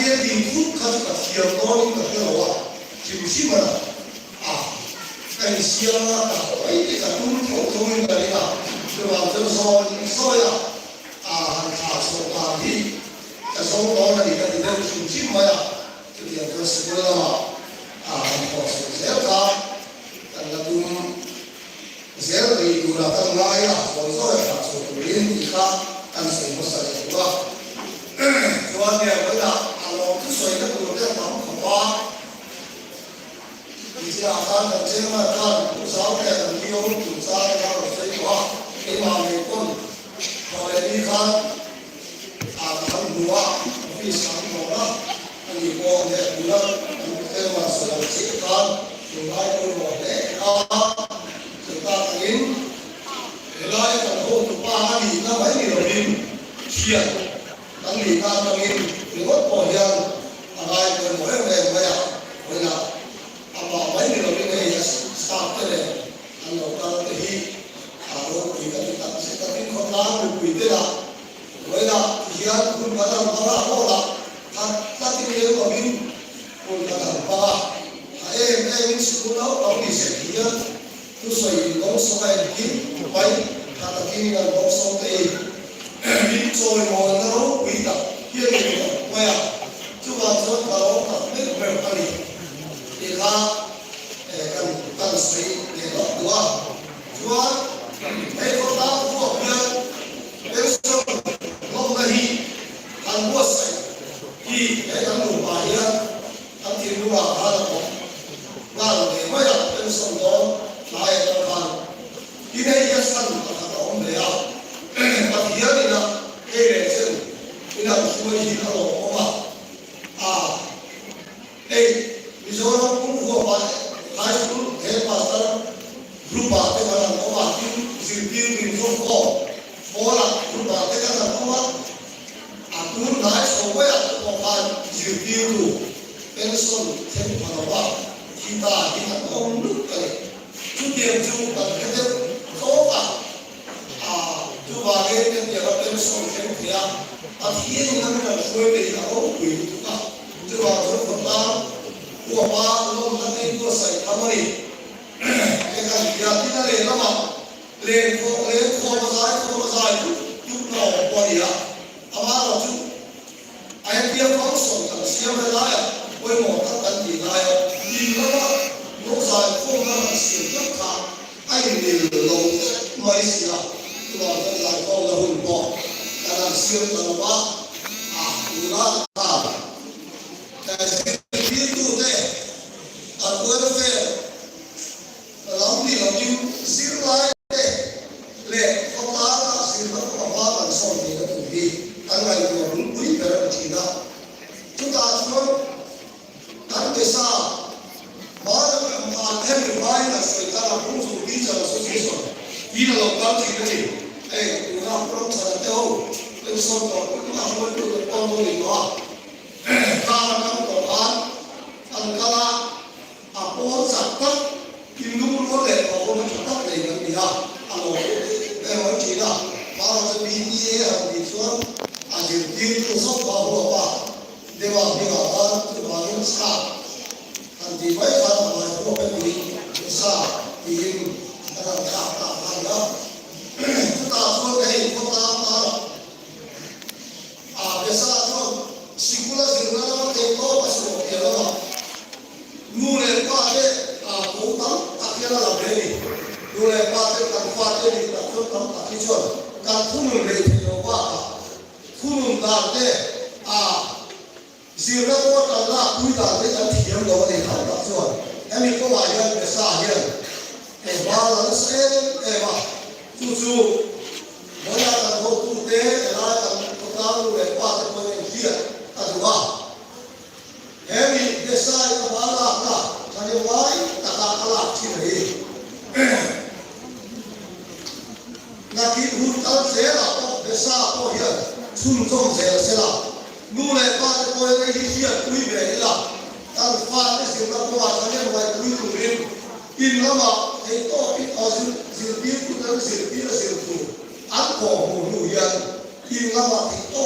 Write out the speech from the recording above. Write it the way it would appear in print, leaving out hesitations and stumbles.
kia đi phút khăn cả chiều to nhưng mà cái đó chịu xí mà cái xiên cả ấy thì cả cũng thấu thông minh là đi nào rồi vào trong soi hàng thả số hàng đi cái số đó là đi cái gì đó chịu xí mà thì cái sự đó là họ sẽ ra cái là cũng sẽ đi du là tăng lại rồi rồi thả số liên thì khác anh sẽ có sai quá cho anh em với là nó cứ xoay cái đường cái nóng không qua thì là ta cần xem mà ta cũng sáu cái cần tiêu cũng sáu cái nào xoay qua cái mà mình cũng rồi đi khác thằng đùa vì sáng đó anh đi qua để đùa cái mà sự làm sĩ khác chúng ta cũng một để chúng ta thấy lại còn hôm thứ ba thì nó mấy người đồng minh chuyện đang nghỉ ta đồng minh thì mất bỏ tiền ai còn mỗi ngày bây giờ bảo mấy người đồng minh này start cái này anh đầu ta cái hi rồi thì cái chúng ta sẽ tập trung không đáng được quỷ thế nào bây giờ thì anh cũng bắt đầu nó là đó là ta tin yêu đồng minh cũng bắt đầu ba em cũng nói đó thì sẽ kia tu soi long so ai ki pai ta ki ni long so te bi soi mo na ro wi ta kia ni ma ya chu ba so ta ro ta me me pa ni ni la kan sei ni lo dua dua ko ta ko ya so lo na hi an bo sai ki kan lu pa ya an ti lu ba ha la ko la ni ma ya so do ai ở phần đi đây ra sân và thằng ông để ao và phía này là đây để chân cái nào xuôi thì nó đổ mà đây ví dụ nó cũng vừa phải hai phút thế mà ta lúc bà cái mà làm có bà kim dìm tiêu mình không có là lúc bà cái làm có mà cũng lái số với có phải dìm tiêu đủ bên sân thêm mà nó bảo khi ta thì thằng ông lúc này chú tiền chú cần cái gì tốt chú vào cái nhà nó bên sông trên phía thiên nhiên nó là suy đi là có quỷ chúng ta chú vào chỗ Phật giáo của ba luôn là cái của sài tham đi cái gì là cái này lên mà lên khô mà dài chú nào qua đi ba là chú anh biết có sông thằng siêu cái này với một các bạn gì này đi nó dài không là sự rất là anh đều lâu mấy gì là tôi bảo rằng dài không là hùng bò là làm siêu là quá là cái biết tu thế bữa đó về lắm thì làm như siêu lại thế lệ không tá là siêu nó có ba lần sau thì nó cũng đi anh này vừa đúng quý về là chỉ đạo chúng ta xuống đánh về xa mà thêm được bài là sợi ta là cũng dùng đi giờ số số đi là lòng tâm thì cái gì chúng ta không sợ đâu lên sông đó cũng làm mới được con tôi mình đó ta là năm tổ án ăn ca bố giặt tắt kim đúng có lệ của con giặt tắt để làm gì hả rồi em nói chỉ là bao giờ bị gì bị xuống chỉ tiêu tôi sốc vào hồ ba để vào đi vào ta tôi vào những sao thì mấy phần mà không có bị sao thì là cả phần đó chúng ta không cái không ta bây giờ thôi sikula sirna cái có bao nhiêu tiền đó nu này qua cái cũng tắm tại là làm cái gì nu này qua cái thì là không tắm tại cái chuyện càng không được để thì nó qua không làm cái riêng nó có tao là quý cả cái anh thì em đó thì không tập rồi em đi có bài hơn để xa hiện để ba là nó sẽ để mà chú mỗi lần là một tu tế để lại là một tao để qua cái con này kia đúng không em đi để sai cái ba là thằng em lái ta là chỉ để là cái hút tao sẽ là để xa có hiện xung trong sẽ là nu này qua cái coi cái gì quý về là ta pha cái gì đó qua cái này ngoài quý của mình in nó mà thấy to ít ở dự biết của nó dự biết là dự phụ ăn cổ một nụ yên in nó mà thấy to